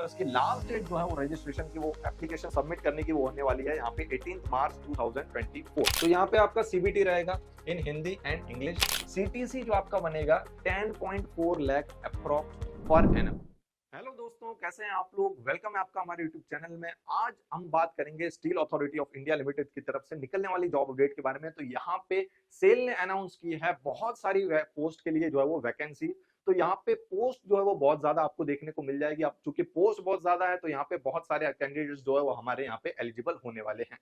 इसकी last date जो है वो रजिस्ट्रेशन की, वो एप्लीकेशन सबमिट करने की वो होने वाली है यहाँ पे 18 मार्च 2024। तो यहाँ पे आपका सीबीटी रहेगा in Hindi and English. CTC जो आपका बनेगा 10.4 lakh approx per annum. Hello दोस्तों, कैसे हैं आप लोग? वेलकम है आपका हमारे यूट्यूब चैनल में। आज हम बात करेंगे steel authority of India limited की तरफ से निकलने वाली जॉब अपडेट के बारे में। तो यहाँ पे सेल ने अनाउंस की है बहुत सारी पोस्ट के लिए जो है वो वैकेंसी। तो यहाँ पे पोस्ट जो है वो बहुत ज्यादा आपको देखने को मिल जाएगी। अब चूंकि पोस्ट बहुत ज्यादा है तो यहाँ पे बहुत सारे कैंडिडेट्स जो है वो हमारे यहाँ पे एलिजिबल होने वाले हैं।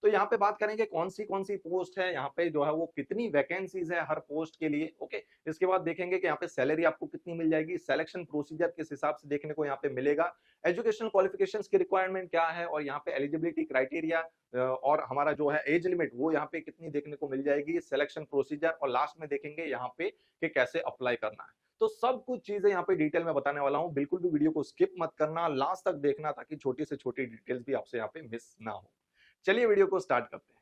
तो यहाँ पे बात करेंगे कौन सी पोस्ट है, यहाँ पे जो है वो कितनी वैकेंसीज है हर पोस्ट के लिए। ओके, इसके बाद देखेंगे कि यहाँ पे सैलरी आपको कितनी मिल जाएगी, सिलेक्शन प्रोसीजर किस हिसाब से देखने को यहाँ पे मिलेगा, एजुकेशनल क्वालिफिकेशंस की रिक्वायरमेंट क्या है, और यहाँ पे एलिजिबिलिटी क्राइटेरिया और हमारा जो है एज लिमिट वो यहाँ पे कितनी देखने को मिल जाएगी, सिलेक्शन प्रोसीजर, और लास्ट में देखेंगे यहाँ पे कि कैसे अप्लाई करना है। तो सब कुछ चीजें यहाँ पे डिटेल में बताने वाला हूँ। बिल्कुल भी वीडियो को स्किप मत करना, लास्ट तक देखना ताकि छोटी से छोटी डिटेल्स भी आपसे यहाँ पे मिस ना हो। चलिए वीडियो को स्टार्ट करते हैं।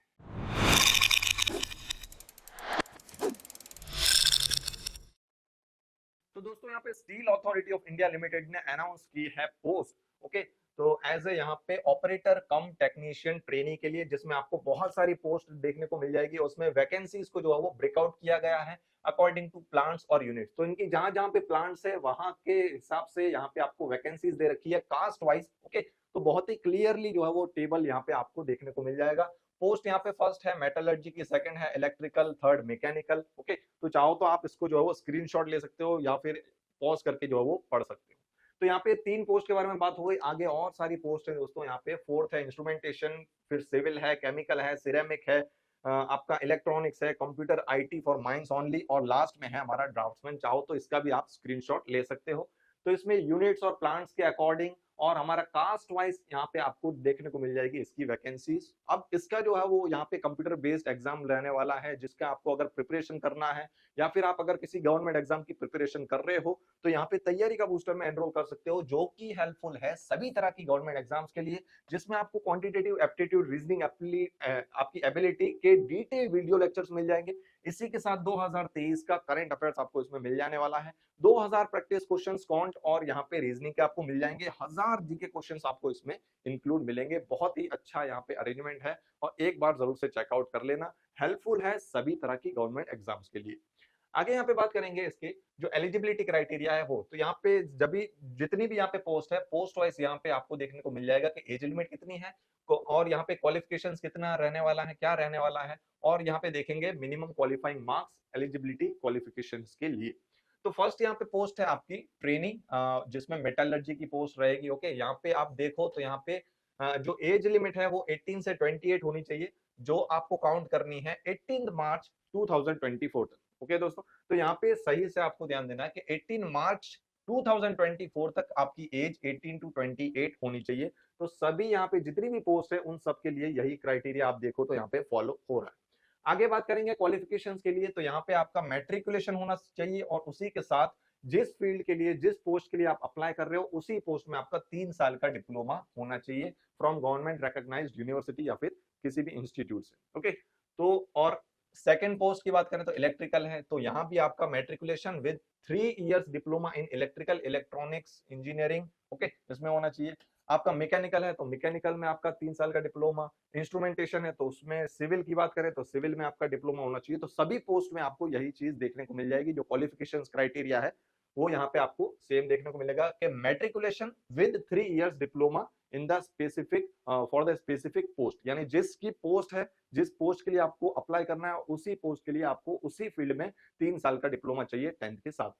तो दोस्तों यहाँ पे steel authority of India limited ने अनाउंस की है पोस्ट। ओके, तो एज ए यहाँ पे ऑपरेटर कम टेक्नीशियन ट्रेनी के लिए, जिसमें आपको बहुत सारी पोस्ट देखने को मिल जाएगी। उसमें वैकेंसीज को जो है वो ब्रेकआउट किया गया है अकॉर्डिंग टू प्लांट्स और यूनिट्स। तो इनकी जहां जहां पे प्लांट्स है वहां के हिसाब से यहाँ पे आपको वैकेंसीज दे रखी है कास्ट वाइज। ओके, तो बहुत ही क्लियरली जो है वो टेबल यहाँ पे आपको देखने को मिल जाएगा। पोस्ट यहाँ पे फर्स्ट है मेटलर्जी की, सेकंड है इलेक्ट्रिकल, थर्ड मैकेनिकल। ओके, तो चाहो तो आप इसको जो है वो स्क्रीनशॉट ले सकते हो या फिर पॉज करके जो है वो पढ़ सकते हो। तो यहाँ पे 3 पोस्ट के बारे में बात हो गई, आगे और सारी पोस्ट है दोस्तों। यहाँ पे फोर्थ है इंस्ट्रूमेंटेशन, फिर सिविल है, केमिकल है, सिरेमिक है, आपका इलेक्ट्रॉनिक्स है, computer IT for mines only, और लास्ट में है हमारा ड्राफ्ट्समैन। चाहो तो इसका भी आप स्क्रीनशॉट ले सकते हो। तो इसमें यूनिट्स और प्लांट्स के अकॉर्डिंग और हमारा कास्ट वाइज यहाँ पे आपको देखने को मिल जाएगी इसकी वैकेंसीज। अब इसका जो है वो यहाँ पे कंप्यूटर बेस्ड एग्जाम रहने वाला है, जिसका आपको अगर प्रिपरेशन करना है या फिर आप अगर किसी गवर्नमेंट एग्जाम की प्रिपरेशन कर रहे हो तो यहाँ पे तैयारी का बूस्टर में एनरोल कर सकते हो, जो कि हेल्पफुल है सभी तरह की गवर्नमेंट एग्जाम्स के लिए, जिसमें आपको क्वांटिटेटिव एप्टीट्यूड, रीजनिंग, आपकी एबिलिटी के डिटेल वीडियो लेक्चर्स मिल जाएंगे। इसी के साथ 2023 का करंट अफेयर्स आपको इसमें मिल जाने वाला है। 2000 प्रैक्टिस क्वेश्चंस कॉन्ट और यहाँ पे रीजनिंग के आपको मिल जाएंगे। 1000 जीके क्वेश्चंस आपको इसमें इंक्लूड मिलेंगे। बहुत ही अच्छा यहाँ पे अरेंजमेंट है और एक बार जरूर से चेकआउट कर लेना, हेल्पफुल है सभी तरह की गवर्नमेंट एग्जाम्स के लिए। आगे यहाँ पे बात करेंगे इसके जो एलिजिबिलिटी क्राइटेरिया है वो। तो यहाँ पे जब भी जितनी भी यहाँ पे पोस्ट है, पोस्ट वाइज यहाँ पे आपको देखने को मिल जाएगा कि एज लिमिट कितनी है और यहाँ पे क्वालिफिकेशंस कितना रहने वाला है, क्या रहने वाला है, और यहाँ पे देखेंगे minimum qualifying marks eligibility qualifications के लिए। तो फर्स्ट यहाँ पे पोस्ट है आपकी ट्रेनी, जिसमें मेटलर्जी की पोस्ट रहेगी। ओके, यहाँ पे आप देखो तो यहाँ पे जो एज लिमिट है वो 18 से 28 होनी चाहिए, जो आपको काउंट करनी है 18 मार्च 2024 तक। ओके दोस्तों, तो यहाँ पे सही से आपको ध्यान देना है कि 18 मार्च 2024 तक आपकी एज 18 टू 28 होनी चाहिए। तो सभी यहाँ पे जितनी भी पोस्ट है उन सब के लिए यही क्राइटेरिया आप देखो तो यहाँ पे फॉलो हो रहा है। आगे बात करेंगे क्वालिफिकेशंस के लिए। तो यहाँ पे आपका मैट्रिकुलेशन होना चाहिए और उसी के साथ जिस फील्ड के लिए, जिस पोस्ट के लिए आप अप्लाई कर रहे हो उसी पोस्ट में आपका 3 साल का डिप्लोमा होना चाहिए फ्रॉम गवर्नमेंट रिकॉग्नाइज्ड यूनिवर्सिटी या फिर किसी भी इंस्टीट्यूट से। ओके, तो और सेकंड पोस्ट की बात करें तो इलेक्ट्रिकल है, तो यहाँ भी आपका matriculation with 3 years diploma in electrical electronics engineering, okay, इसमें होना चाहिए। आपका मैकेनिकल है तो मैकेनिकल में आपका 3 साल का डिप्लोमा, इंस्ट्रूमेंटेशन है तो उसमें, सिविल की बात करें तो सिविल में आपका डिप्लोमा होना चाहिए। तो सभी पोस्ट में आपको यही चीज देखने को मिल जाएगी। जो क्वालिफिकेशन क्राइटेरिया है वो यहाँ पे आपको सेम देखने को मिलेगा कि matriculation with 3 years diploma in the specific for the specific post, यानी जिसकी पोस्ट है, जिस पोस्ट के लिए आपको अप्लाई करना है उसी पोस्ट के लिए आपको उसी फील्ड में 3 साल का डिप्लोमा चाहिए 10th के साथ।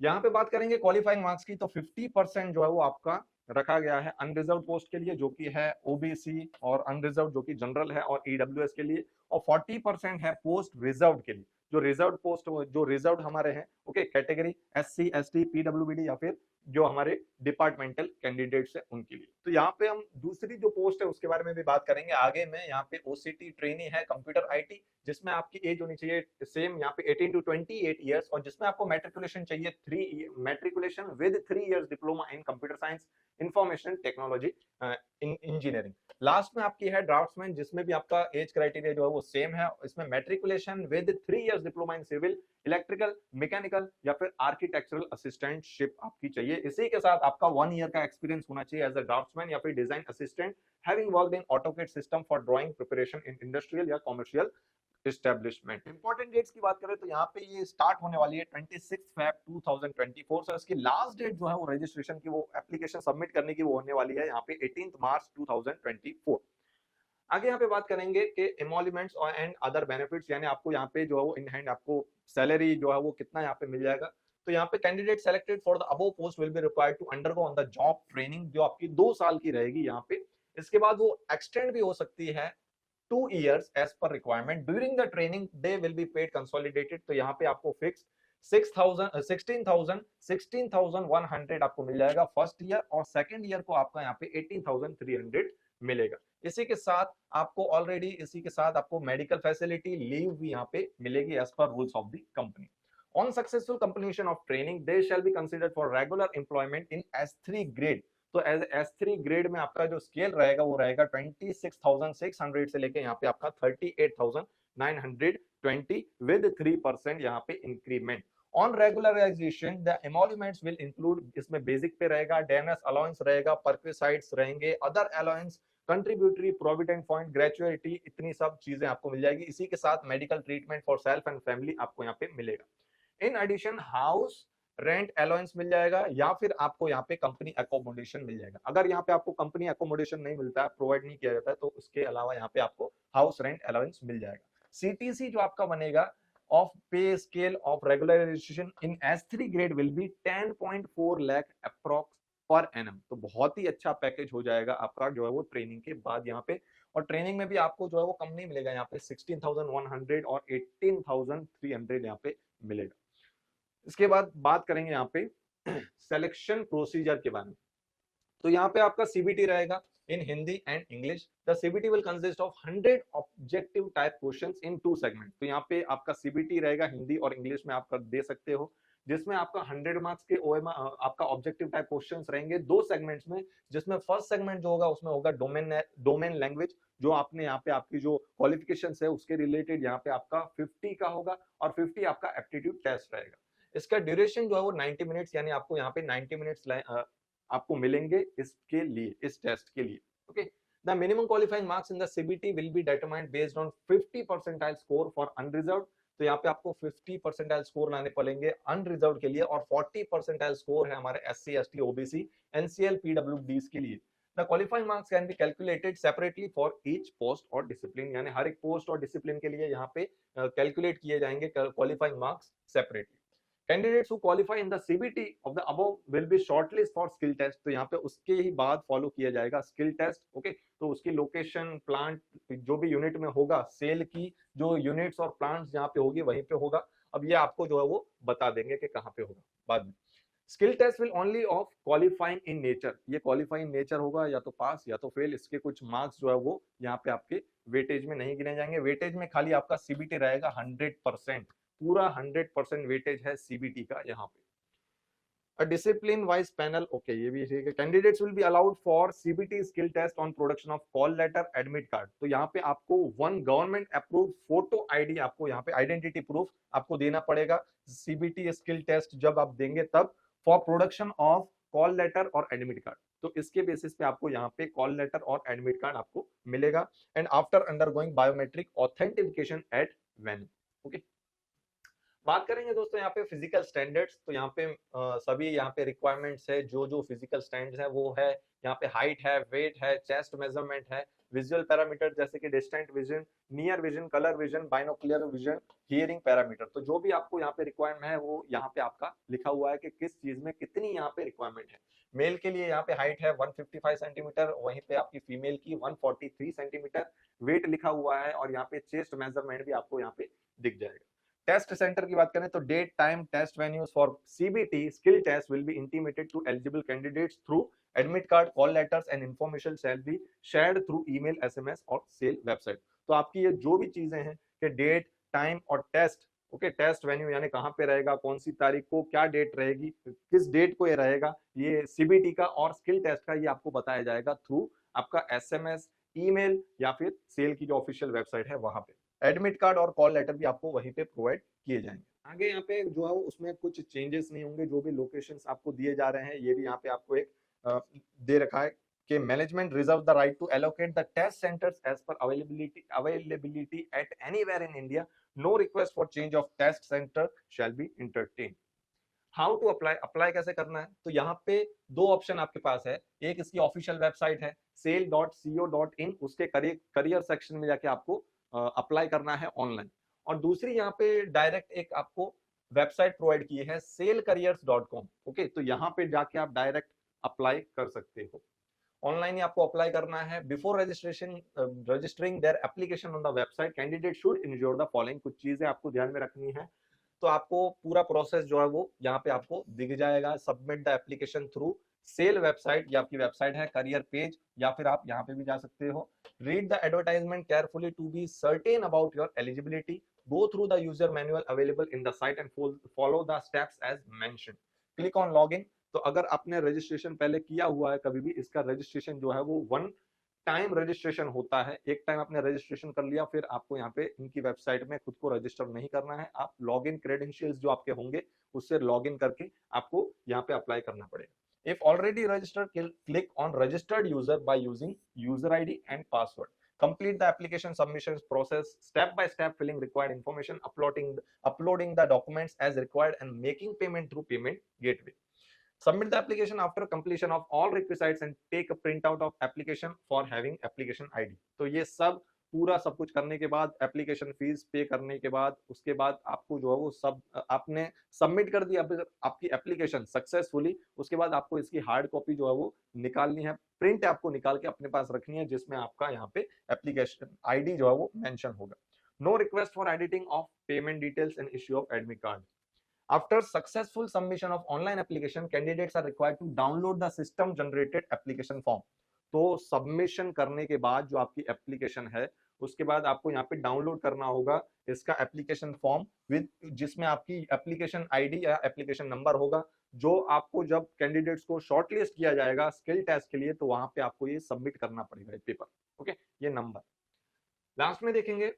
यहाँ पे बात करेंगे क्वालिफाइंग मार्क्स की, तो 50% जो है वो आपका रखा गया है अनरिजर्व पोस्ट के लिए, जो कि है ओबीसी, और अनरिजर्व जो कि जनरल है और ईडब्ल्यूएस के लिए, और 40% है पोस्ट रिजर्व के लिए। जो रिजर्व पोस्ट, जो रिजर्व हमारे हैं, okay, category SC, ST, PWBD या फिर जो हमारे डिपार्टमेंटल कैंडिडेट्स हैं उनके लिए। तो यहाँ पे हम दूसरी जो पोस्ट है उसके बारे में भी बात करेंगे आगे में। यहाँ पे ओसीटी ट्रेनी है कंप्यूटर आईटी, जिसमें आपकी एज होनी चाहिए सेम यहाँ पे 18 टू 28 ईयर्स, और जिसमें आपको मैट्रिकुलेशन चाहिए 3 matriculation with 3 years diploma in computer science, information technology, in engineering. Last में आपकी है ड्राफ्ट्समैन, जिसमें भी आपका एज क्राइटेरिया जो है वो सेम है। इसमें matriculation with 3 years diploma in civil, electrical, mechanical या फिर आर्किटेक्चरल असिस्टेंटशिप आपकी चाहिए। इसी के साथ आपका 1 ईयर का एक्सपीरियंस होना चाहिए एज अ ड्राफ्ट्समैन या फिर design assistant, having worked in AutoCAD system for drawing preparation in industrial या कॉमर्शियल एस्टेब्लिशमेंट। इंपॉर्टेंट डेट्स की बात करें तो यहाँ पे ये स्टार्ट होने वाली है 26 फेब 2024 से। इसकी लास्ट डेट जो है वो रजिस्ट्रेशन की, वो एप्लीकेशन सबमिट करने की वो होने वाली है यहाँ पे 18 मार्च 2024। आगे यहाँ पे बात करेंगे कि एमोल्यूमेंट्स और एंड अदर बेनिफिट्स, यानी आपको यहाँ पे जो है वो इन हैंड आपको सैलरी जो है वो कितना यहाँ पे मिल जाएगा। तो यहाँ पे candidate selected for the above post will be required to undergo on the job training, जो आपकी 2 साल की रहेगी यहाँ पे। इसके बाद वो एक्सटेंड भी हो सकती है 2 years as per requirement. During the training they will be paid consolidated। तो यहाँ पे आपको फिक्स 16,100 आपको मिल जाएगा फर्स्ट ईयर, और सेकंड ईयर को आपका यहाँ पे 18,300 मिलेगा। इसी के साथ आपको ऑलरेडी इसी के साथ आपको मेडिकल फैसिलिटी, लीव भी यहाँ पे मिलेगी as per rules of the company. On successful completion of training, they shall be considered for regular employment in S3 grade। तो एज S3 ग्रेड में आपका जो स्केल रहेगा वो रहेगा 26,600 से लेके यहाँ पे आपका 38,920 विद 3% यहाँ पे increment. On regularization the emoluments will include, इसमें बेसिक पे रहेगा, डेनस अलाउंस रहेगा, परक्विसाइड्स रहेंगे, other allowance, contributory, provident fund, gratuity, इतनी सब चीजें आपको मिल जाएगी। इसी के साथ medical treatment for self and family आपको यहाँ पे मिलेगा। In addition house rent allowance मिल जाएगा, या फिर आपको यहाँ पे कंपनी अकोमोडेशन मिल जाएगा। अगर यहाँ पे आपको कंपनी अकोमोडेशन नहीं मिलता है, प्रोवाइड नहीं किया जाता है, तो उसके अलावा यहाँ पे आपको हाउस रेंट अलाउंस मिल जाएगा। सीटीसी जो आपका बनेगा of pay scale of regularisation in S3 grade will be 10.4 lakh approx per annum. तो बहुत ही अच्छा पैकेज हो जाएगा आपका जो है वो ट्रेनिंग के बाद यहाँ पे। और ट्रेनिंग में भी आपको जो है वो कम नहीं मिलेगा, यहाँ पे 16,100 और 18,300 यहाँ पे मिलेगा। इसके बाद बात करेंगे यहाँ पे सिलेक्शन प्रोसीजर के बारे में। तो यहाँ पे आपका सीबीटी रहेगा in Hindi and English. The CBT will consist of 100 objective type questions in 2 segment. तो यहाँ पे आपका सीबीटी रहेगा हिंदी और इंग्लिश में आप दे सकते हो, जिसमें आपका 100 मार्क्स के आपका ऑब्जेक्टिव टाइप क्वेश्चंस रहेंगे 2 सेगमेंट्स में। जिसमें फर्स्ट सेगमेंट जो होगा उसमें होगा डोमेन लैंग्वेज, जो आपने यहाँ पे आपकी जो क्वालिफिकेशन है उसके रिलेटेड यहाँ पे आपका 50 का होगा, और 50 आपका एप्टीट्यूड टेस्ट रहेगा। इसका ड्यूरेशन जो है वो 90 मिनट्स, यानी आपको यहाँ पे 90 मिनट्स आपको मिलेंगे इसके लिए, इस टेस्ट के लिए। Okay, the minimum qualifying marks in the CBT will be determined based on 50 percentile score for unreserve. तो यहाँ पे आपको 50 परसेंटाइल स्कोर लाने पड़ेंगे अनरिजर्व के लिए, और 40 परसेंटाइल स्कोर है हमारे SC ST OBC NCL PWDs के लिए। The qualifying marks can be calculated separately for each post और डिसिप्लिन, यानी हर एक पोस्ट और डिसिप्लिन के लिए यहाँ पे कैलकुलेट किए जाएंगे qualifying marks separately. Candidates who qualify in the CBT of the above will be shortlisted for skill test। तो यहाँ पे उसके ही बाद फॉलो किया जाएगा स्किल टेस्ट। ओके, तो उसकी लोकेशन, प्लांट, जो भी यूनिट में होगा, सेल की जो यूनिट्स और प्लांट्स जहाँ पे होगी वहीं पे होगा। अब ये आपको जो है वो बता देंगे कि कहाँ पे होगा बाद में। Skill test will only of qualifying in nature. ये क्वालिफाइंग नेचर होगा, या तो पास या तो फेल। इसके कुछ मार्क्स जो है वो यहाँ पे आपके वेटेज में नहीं गिने जाएंगे। वेटेज में खाली आपका सीबीटी रहेगा 100%, पूरा 100% वेटेज है सीबीटी का यहाँ पे। A discipline wise panel, okay, ये भी ठीक है। Candidates will be allowed for CBT skill test on production of call letter, admit card। तो यहाँ पे आपको 1 गवर्नमेंट अप्रूव्ड फोटो आईडी, आपको यहाँ पे आइडेंटिटी प्रूफ आपको देना पड़ेगा सीबीटी स्किल टेस्ट जब आप देंगे तब, for production of call letter और एडमिट कार्ड। तो इसके बेसिस पे आपको यहाँ पे कॉल लेटर और एडमिट कार्ड आपको मिलेगा, and after undergoing biometric authentication at venue. Okay, बात करेंगे दोस्तों यहाँ पे फिजिकल स्टैंडर्ड्स। तो यहाँ पे सभी यहाँ पे रिक्वायरमेंट्स है, जो जो फिजिकल स्टैंडर्ड्स है वो है यहाँ पे हाइट है, वेट है, चेस्ट मेजरमेंट है, विजुअल पैरामीटर जैसे कि distant vision, near vision, colour vision, binocular vision, hearing parameter. तो जो भी आपको यहाँ पे रिक्वायरमेंट है वो यहाँ पे आपका लिखा हुआ है कि किस चीज में कितनी यहाँ पे रिक्वायरमेंट है। मेल के लिए यहाँ पे हाइट है 155 सेंटीमीटर, वहीं पे आपकी फीमेल की 143 सेंटीमीटर, वेट लिखा हुआ है, और यहाँ पे चेस्ट मेजरमेंट भी आपको यहाँ पे दिख जाएगा। टेस्ट सेंटर की बात करें तो date, time, test venues for CBT skill test will be intimated to eligible candidates through admit card, call letters and information shall be shared through email, SMS और सेल वेबसाइट। तो आपकी ये जो भी चीजें हैं कि डेट, टाइम और टेस्ट, ओके, टेस्ट वेन्यू यानी कहाँ पे रहेगा, कौन सी तारीख को, क्या डेट रहेगी, किस डेट को ये रहेगा, ये सीबीटी का और स्किल टेस्ट का ये आपको बताया जाएगा थ्रू आपका SMS, ईमेल या फिर सेल की जो ऑफिशियल वेबसाइट है वहां पे। एडमिट कार्ड और कॉल लेटर भी आपको वहीं पे प्रोवाइड किए जाएंगे। आगे यहाँ पे जो है उसमें कुछ चेंजेस नहीं होंगे, जो भी लोकेशंस आपको दिए जा रहे हैं ये भी यहाँ पे आपको एक दे रखा है कि management reserve the right to allocate the test centres as per availability at anywhere in India. No request for change of test centre shall be entertain. How to apply, apply कैसे करना है, तो यहाँ पे दो ऑप्शन आपके पास है। एक इसकी ऑफिशियल वेबसाइट है sale.co.in, उसके करियर सेक्शन में जाके आपको अप्लाई करना है ऑनलाइन। और दूसरी यहाँ पे डायरेक्ट एक आपको वेबसाइट प्रोवाइड की है salecareers.com। ओके, तो यहाँ पे जाके आप डायरेक्ट अप्लाई कर सकते हो। ऑनलाइन ही आपको अप्लाई करना है। Before registering their application on the website candidate should ensure the following, कुछ चीजें आपको ध्यान में रखनी है। तो आपको पूरा प्रोसेस जो है वो यहाँ पे आपको दिख जाएगा। Submit the application through SAIL website, या आपकी वेबसाइट है करियर पेज, या फिर आप यहाँ पे भी जा सकते हो। Read the advertisement carefully to be certain about your eligibility. Go through the user manual available in the site and follow the steps as mentioned. Click on login. तो अगर आपने रजिस्ट्रेशन पहले किया हुआ है कभी भी, इसका रजिस्ट्रेशन जो है वो वन टाइम रजिस्ट्रेशन होता है। एक टाइम आपने रजिस्ट्रेशन कर लिया, फिर आपको यहाँ पे इनकी वेबसाइट में खुद को रजिस्टर नहीं करना है। आप लॉगिन क्रेडेंशियल्स जो आपके होंगे उससे लॉगिन करके आपको यहाँ पे अप्लाई करना पड़ेगा। If already registered, click on registered user by using user ID and password. Complete the application submission process step by step, filling required information, uploading the documents as required, and making payment through payment gateway. Submit the application after completion of all requisites and take a printout of application for having application ID। तो ये सब पूरा सब कुछ करने के बाद, application fees पे करने के बाद, उसके बाद आपको जो है वो सब आपने सबमिट कर दिया आपकी एप्लीकेशन सक्सेसफुली। उसके बाद आपको इसकी हार्ड कॉपी जो है वो निकालनी है, प्रिंट आपको निकाल के अपने पास रखनी है, जिसमें आपका यहाँ पे एप्लीकेशन आईडी जो है वो मेंशन होगा। No request for editing of payment details and issue of admit card. After successful submission of online application, candidates are required to download the system generated application form। तो submission करने के बाद जो आपकी एप्लीकेशन है उसके बाद आपको यहाँ पे डाउनलोड करना होगा इसका एप्लीकेशन फॉर्म विद, जिसमें आपकी एप्लीकेशन आईडी या एप्लीकेशन नंबर होगा, जो आपको जब कैंडिडेट्स को शॉर्टलिस्ट किया जाएगा स्किल टेस्ट के लिए तो वहां पे आपको ये सबमिट करना पड़ेगा पेपर। ओके, ये नंबर लास्ट में देखेंगे।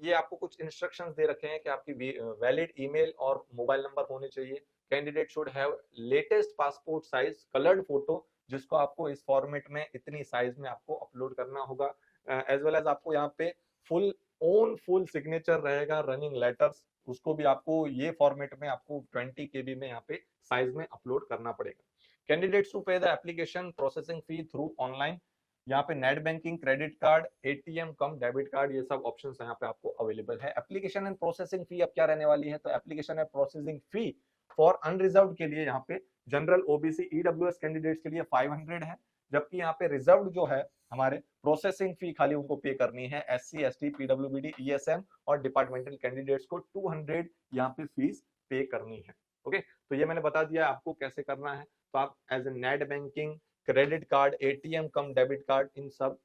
ये आपको कुछ इंस्ट्रक्शंस दे रखे हैं कि आपकी वैलिड ईमेल और मोबाइल नंबर होने चाहिए। Candidate should have latest passport size coloured photo, जिसको आपको इस फॉर्मेट में इतनी साइज में आपको अपलोड करना होगा। एज वेल एज आपको यहाँ पे फुल सिग्नेचर रहेगा, रनिंग लेटर्स, उसको भी आपको ये फॉर्मेट में आपको 20 KB में यहाँ पे साइज में अपलोड करना पड़ेगा। Candidates to pay the application processing fee through online. यहाँ पे net banking, credit card, ATM cum debit card, ये सब ऑप्शंस यहाँ पे आपको अवेलेबल है। एप्लीकेशन एंड प्रोसेसिंग फी अब क्या रहने वाली है, तो application and processing fee for unreserved के लिए यहाँ पे जनरल, ओबीसी, ईडब्ल्यूएस कैंडिडेट्स के लिए 500 है, जबकि यहाँ पे रिजर्व्ड जो है हमारे प्रोसेसिंग फी खाली उनको पे करनी है। एससी, एसटी, पीडब्ल्यूबीडी, ईएसएम और डिपार्टमेंटल कैंडिडेट्स को 200 यहाँ पे फीस पे करनी है। ओके, तो ये मैंने बता दिया आपको कैसे करना है। तो आप as a net banking, credit card, ATM cum debit card, इन सब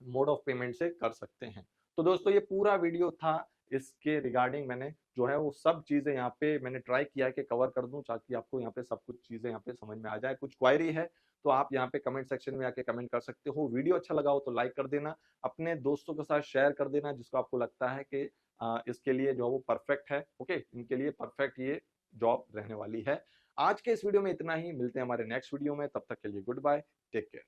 मोड ऑफ पेमेंट से कर सकते हैं। तो दोस्तों ये पूरा वीडियो था इसके रिगार्डिंग, मैंने जो है वो सब चीजें यहाँ पे मैंने ट्राई किया कि कवर कर दूं ताकि आपको यहाँ पे सब कुछ चीजें यहाँ पे समझ में आ जाए। कुछ क्वायरी है तो आप यहाँ पे कमेंट सेक्शन में आके कमेंट कर सकते हो। वीडियो अच्छा लगा हो तो लाइक कर देना, अपने दोस्तों के साथ शेयर कर देना जिसको आपको लगता है कि इसके लिए जो वो परफेक्ट है। ओके, इनके लिए परफेक्ट ये जॉब रहने वाली है। आज के इस वीडियो में इतना ही, मिलते हैं हमारे नेक्स्ट वीडियो में, तब तक के लिए गुड बाय, टेक केयर।